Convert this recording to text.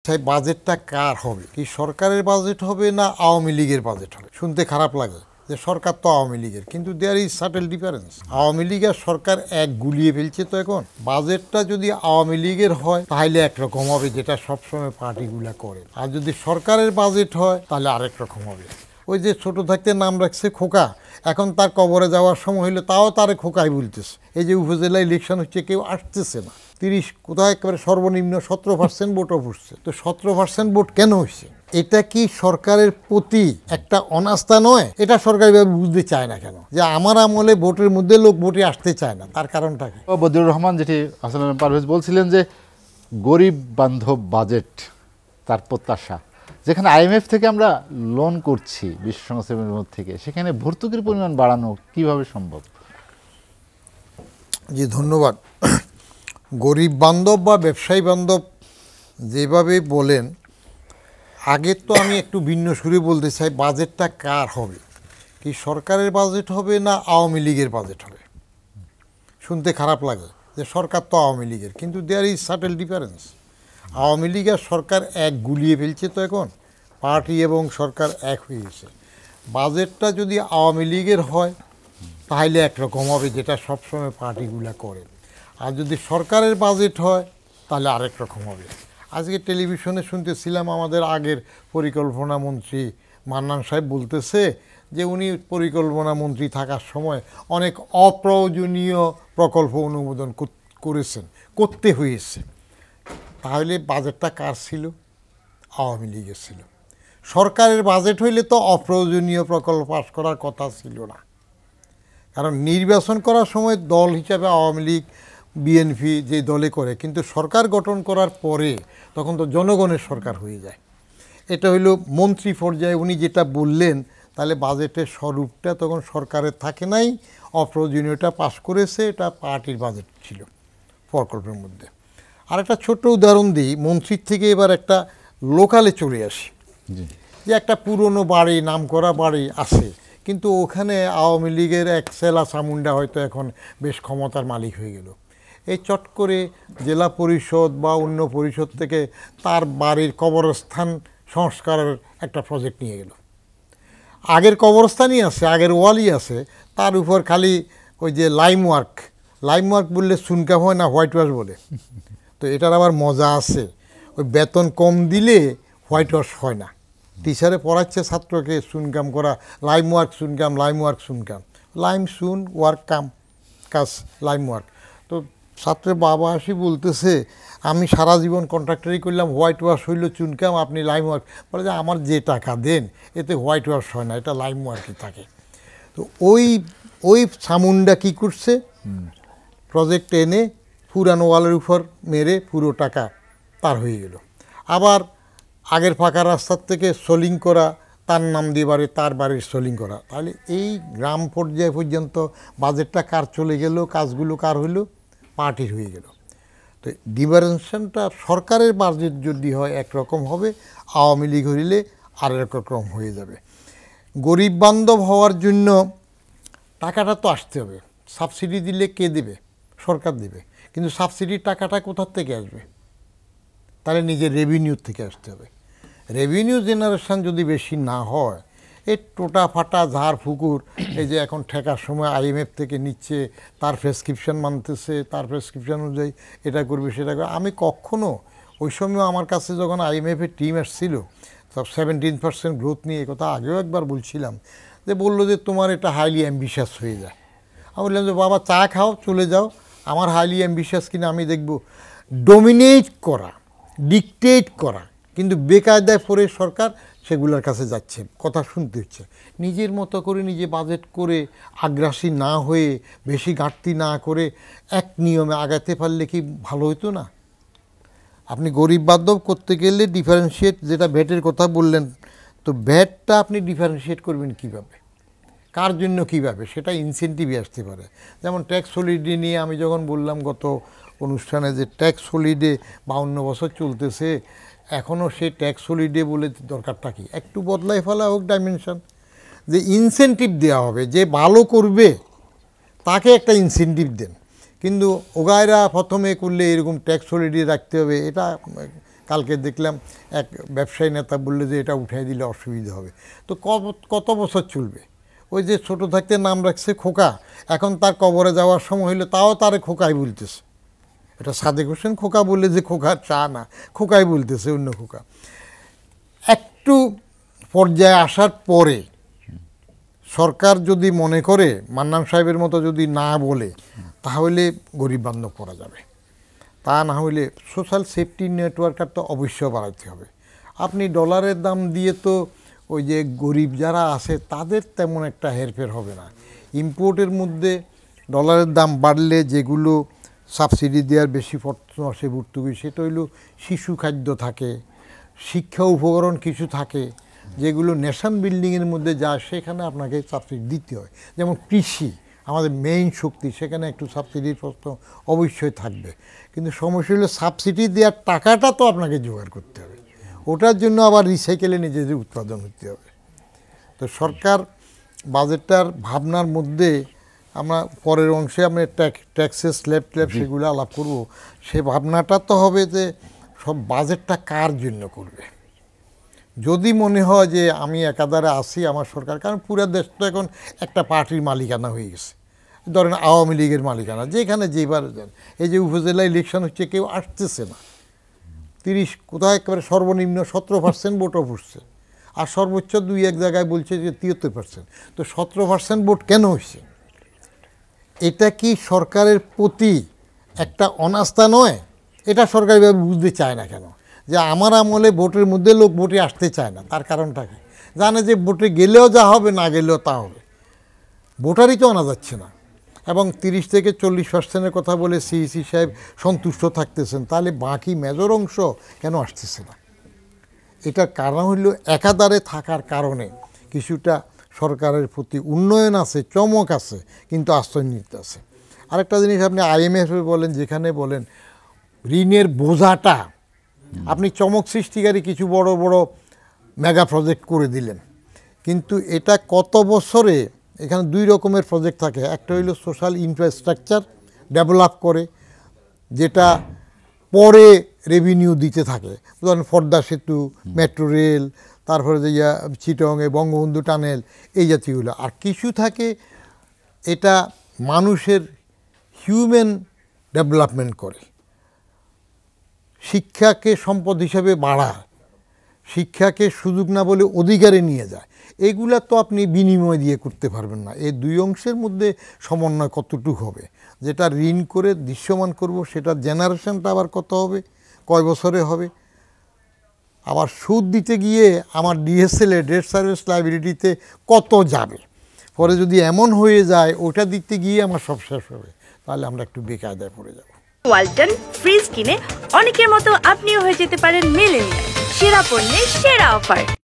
চাই বাজেটটা কার হবে, কি সরকারের বাজেট হবে না আওয়ামী লীগের বাজেট হবে। শুনতে খারাপ লাগে যে সরকার তো আওয়ামী লীগের, কিন্তু there is subtle difference. Awami League আর সরকার এক গুলিয়ে ফেলছে। তো এখন বাজেটটা যদি আওয়ামী লীগের হয় তাহলে একরকম হবে, যেটা সবসময় পার্টিগুলা করে, আর যদি সরকারের বাজেট হয় তাহলে আরেক রকম হবে। ওই যে ছোট থাকতে নাম রাখছে খোকা, এখন তার কবরে যাওয়ার সময় হইলে তাও তারে খোকাই বলতেছে। এই যে উপজেলা ইলেকশন হচ্ছে, কেউ আসতেছে না, 30 কোথায় একেবারে সর্বনিম্ন 17% ভোটও পড়ছে। তো 17% ভোট কেন হয়েছে? এটা কি সরকারের প্রতি একটা অনাস্থা নয়? এটা সরকার বুঝতে চায় না কেন, যে আমার আমলে ভোটের মধ্যে লোক ভোটে আসতে চায় না, তার কারণটা কি? বদিউর রহমান যেটি হাসান পারভেজ বলছিলেন যে গরিব বান্ধব বাজেট তার প্রত্যাশা, যেখানে আইএমএফ থেকে আমরা লোন করছি বিশ্ব সংস্থার মধ্যে থেকে, সেখানে ভর্তুকির পরিমাণ বাড়ানো কিভাবে সম্ভব? জি ধন্যবাদ। গরিব বান্ধব বা ব্যবসায়ী বান্ধব যেভাবে বলেন, আগে তো আমি একটু ভিন্ন সুরে বলতে চাই, বাজেটটা কার হবে, কি সরকারের বাজেট হবে না আওয়ামী লীগের বাজেট হবে। শুনতে খারাপ লাগে যে সরকার তো আওয়ামী লীগের, কিন্তু there is subtle difference. Awami League আর সরকার এক গুলিয়ে ফেলছে। তো এখন পার্টি এবং সরকার এক হয়ে গেছে। বাজেটটা যদি আওয়ামী লীগের হয় তাহলে একরকম হবে, যেটা সবসময় পার্টিগুলা করে, আর যদি সরকারের বাজেট হয় তাহলে আরেক রকম হবে। আজকে টেলিভিশনে শুনতেছিলাম আমাদের আগের পরিকল্পনা মন্ত্রী মান্নান সাহেব বলতেছে যে উনি পরিকল্পনা মন্ত্রী থাকার সময় অনেক অপ্রয়োজনীয় প্রকল্প অনুমোদন করেছেন, করতে হয়েছে। তাহলে বাজেটটা কার ছিল? আওয়ামী লীগের ছিল। সরকারের বাজেট হইলে তো অপ্রয়োজনীয় প্রকল্প পাস করার কথা ছিল না, কারণ নির্বাচন করার সময় দল হিসাবে আওয়ামী লীগ বিএনপি যে দলে করে, কিন্তু সরকার গঠন করার পরে তখন তো জনগণের সরকার হয়ে যায়। এটা হইল মন্ত্রী পর্যায়ে উনি যেটা বললেন, তাহলে বাজেটের স্বরূপটা তখন সরকারের থাকে নাই, অপ্রয়োজনীয়টা পাস করেছে, এটা পার্টির বাজেট ছিল প্রকল্পের মধ্যে। আর একটা ছোট্ট উদাহরণ দিই, মন্ত্রীর থেকে এবার একটা লোকালে চলে আসি। যে একটা পুরনো বাড়ি, নামকরা বাড়ি আছে, কিন্তু ওখানে আওয়ামী লীগের এক সেলা চামুন্ডা হয়তো এখন বেশ ক্ষমতার মালিক হয়ে গেল। এই চট করে জেলা পরিষদ বা অন্য পরিষদ থেকে তার বাড়ির কবরস্থান সংস্কারের একটা প্রজেক্ট নিয়ে গেল। আগের কবরস্থানই আছে, আগের ওয়ালই আছে, তার উপর খালি ওই যে লাইম ওয়ার্ক বললে চুনকাম হয় না, হোয়াইট ওয়াশ বলে। তো এটার আবার মজা আছে, ওই বেতন কম দিলে হোয়াইট ওয়াশ হয় না। টিচারে পড়াচ্ছে ছাত্রকে চুনকাম করা, লাইম ওয়ার্ক চুনকাম, লাইম সুন ওয়ার্ক কাজ লাইম ওয়ার্ক। তো ছাত্রের বাবা আসি বলতেছে, আমি সারা জীবন কন্ট্রাক্টরি করলাম, হোয়াইট ওয়াশ হইল চুনকাম, আপনি লাইম ওয়ার্ক। বলে যে আমার যে টাকা দেন এতে হোয়াইট ওয়াশ হয় না, এটা লাইম ওয়ার্কই থাকে। তো ওই সামুন্ডা কী করছে, প্রজেক্ট এনে পুরানো ওয়ালের উপর মেরে পুরো টাকা তার হয়ে গেল। আবার আগের ফাঁকা রাস্তার থেকে সোলিং করা, তার নাম দিয়ে তার বাড়ির সোলিং করা। তাহলে এই গ্রাম পর্যায় পর্যন্ত বাজেটটা কার চলে গেল, কাজগুলো কার হইল, পার্টির হয়ে গেল। তো ডিভারেনশনটা সরকারের বাজেট যদি হয় একরকম হবে, আওয়ামী লীগ হইলে আর এক রকম হয়ে যাবে। গরিব বান্ধব হওয়ার জন্য টাকাটা তো আসতে হবে। সাবসিডি দিলে কে দেবে? সরকার দেবে, কিন্তু সাবসিডির টাকাটা কোথার থেকে আসবে? তাহলে নিজের রেভিনিউ থেকে আসতে হবে। রেভিনিউ জেনারেশন যদি বেশি না হয়, এই টোটা ফাটা ঝাড় ফুকুর, এই যে এখন ঠেকার সময় আইএমএফ থেকে নিচ্ছে, তার প্রেসক্রিপশন মানতেছে, তার প্রেসক্রিপশন অনুযায়ী এটা করবে সেটা করবে। আমি কখনো ওই সময় আমার কাছে যখন আইএমএফের টিম আসছিল, সব 17% গ্রোথ নিয়ে, কথা আগেও একবার বলছিলাম, যে বললো যে তোমার এটা হাইলি অ্যাম্বিশাস হয়ে যায়। আমি বললাম যে বাবা চা খাও, চলে যাও, আমার হাইলি অ্যাম্বিশাস কিনা আমি দেখব। ডোমিনেট করা, ডিকটেট করা, কিন্তু বেকায়দায় পড়ে সরকার সেগুলোর কাছে যাচ্ছে, কথা শুনতে হচ্ছে। নিজের মতো করে নিজে বাজেট করে আগ্রাসী না হয়ে, বেশি ঘাটতি না করে এক নিয়মে আগাতে পারলে কি ভালো হতো না? আপনি গরিব বান্ধব করতে গেলে ডিফারেন্সিয়েট, যেটা ভ্যাটের কথা বললেন, তো ভ্যাটটা আপনি ডিফারেন্সিয়েট করবেন কীভাবে, কার জন্য কীভাবে, সেটা ইনসেন্টিভে আসতে পারে। যেমন ট্যাক্স হলিডে নিয়ে আমি যখন বললাম গত অনুষ্ঠানে, যে ট্যাক্স হলিডে 52 বছর চলতেছে, এখনও সেই ট্যাক্স হলিডে বলে দরকারটা কি? একটু বদলাই ফেলা হোক ডাইমেনশন, যে ইনসেন্টিভ দেওয়া হবে, যে ভালো করবে তাকে একটা ইনসেন্টিভ দেন। কিন্তু ওগায়রা প্রথমে করলে এরকম ট্যাক্স হলিডে রাখতে হবে, এটা কালকে দেখলাম এক ব্যবসায়ী নেতা বললে যে এটা উঠাই দিলে অসুবিধা হবে। তো কত বছর চলবে? ওই যে ছোট থাকতে নাম রাখছে খোকা, এখন তার কবরে যাওয়ার সময় হইলে তাও তারে খোকাই বলতেছে। এটা সাদেক হোসেন খোকা বললে যে খোকা চা না, খোকাই বলতেছে, অন্য খোকা। একটু পর্যায়ে আসার পরে সরকার যদি মনে করে মান্নান সাহেবের মতো যদি না বলে, তাহলে গরিব বান্ধব করা যাবে। তা না হলে সোশ্যাল সেফটি নেটওয়ার্কটা তো অবশ্যই বাড়াইতে হবে। আপনি ডলারের দাম দিয়ে তো ওই যে গরিব যারা আছে তাদের তেমন একটা হেরফের হবে না। ইম্পোর্টের মধ্যে ডলারের দাম বাড়লে যেগুলো সাবসিডি দেওয়ার বেশি প্রশ্ন আসে ভর্তুকি, সেটা হইল শিশু খাদ্য থাকে, শিক্ষা উপকরণ কিছু থাকে, যেগুলো নেশন বিল্ডিংয়ের মধ্যে যায় সেখানে আপনাকে সাবসিডি দিতে হয়। যেমন কৃষি আমাদের মেইন শক্তি, সেখানে একটু সাবসিডির প্রশ্ন অবশ্যই থাকবে। কিন্তু সমস্যা হলো সাবসিডি দেওয়ার টাকাটা তো আপনাকে জোগাড় করতে হবে, ওটার জন্য আবার রিসাইকেলে নিজেদের উৎপাদন হতে হবে। তো সরকার বাজেটটার ভাবনার মধ্যে আমরা পরের অংশে আমরা ট্যাক্সেস স্ল্যাব সেগুলো আলাপ করব। সে ভাবনাটা তো হবে যে সব বাজেটটা কার জন্য করবে। যদি মনে হয় যে আমি একাধারে আসি আমার সরকার, কারণ পুরো দেশ তো এখন একটা পার্টির মালিকানা হয়ে গেছে, ধরেন আওয়ামী লীগের মালিকানা, যেখানে যেবারে যান। এই যে উপজেলা ইলেকশন হচ্ছে, কেউ আসতেছে না, 30 কোথায় একেবারে সর্বনিম্ন 17% ভোটও পড়ছে, আর সর্বোচ্চ 2-1 জায়গায় বলছে যে 73%। তো 17% ভোট কেন হয়েছে? এটা কি সরকারের প্রতি একটা অনাস্থা নয়? এটা সরকার এভাবে বুঝতে চায় না কেন, যে আমার আমলে ভোটের মধ্যে লোক ভোটে আসতে চায় না? তার কারণটা কি? জানে যে ভোটে গেলেও যা হবে, না গেলেও তা হবে, ভোটারই তো আনা যাচ্ছে না। এবং 30 থেকে 40%-এর কথা বলে সিইসি সাহেব সন্তুষ্ট থাকতেছেন, তাহলে বাকি মেজর অংশ কেন আসতেছে না? এটার কারণ হইল একাধারে থাকার কারণে কিছুটা সরকারের প্রতি উন্নয়ন আছে, চমক আছে, কিন্তু আশ্রয় নিতে আছে। আরেকটা জিনিস আপনি IMF বলেন, যেখানে বলেন ঋণের বোঝাটা, আপনি চমক সৃষ্টিকারী কিছু বড় বড় মেগা প্রজেক্ট করে দিলেন, কিন্তু এটা কত বছরে? এখানে 2 রকমের প্রজেক্ট থাকে। একটা হইল সোশ্যাল ইনফ্রাস্ট্রাকচার ডেভেলপ করে, যেটা পরে রেভিনিউ দিতে থাকে, ধরেন পদ্মা সেতু, মেট্রো রেল, তারপরে যে চিটংয়ে বঙ্গবন্ধু টানেল, এই জাতীয়গুলো। আর কিছু থাকে এটা মানুষের হিউম্যান ডেভেলপমেন্ট করে, শিক্ষাকে সম্পদ হিসেবে বাড়ায়, শিক্ষাকে সুযোগ না বলে অধিকারে নিয়ে যায়। এগুলা তো আপনি বিনিময় দিয়ে করতে পারবেন না। এই 2 অংশের মধ্যে সমন্বয় কতটুকু হবে? যেটা ঋণ করে দৃশ্যমান করব, সেটা জেনারেশনটা আবার কত হবে, কয় বছরে হবে? আবার সুদ দিতে গিয়ে আমার DSL-এ ডেট সার্ভিস লাইবিলিটিতে কত যাবে? পরে যদি এমন হয়ে যায় ওটা দিতে গিয়ে আমার সব শেষ হবে, তাহলে আমরা একটু বেকায়দায় পড়ে যাব। ওয়ালটন ফ্রিজ কিনে অনেকের মতো আপনিও হয়ে যেতে পারেন মিলেনিয়াল। সেরা পণ্যের সেরা অফার।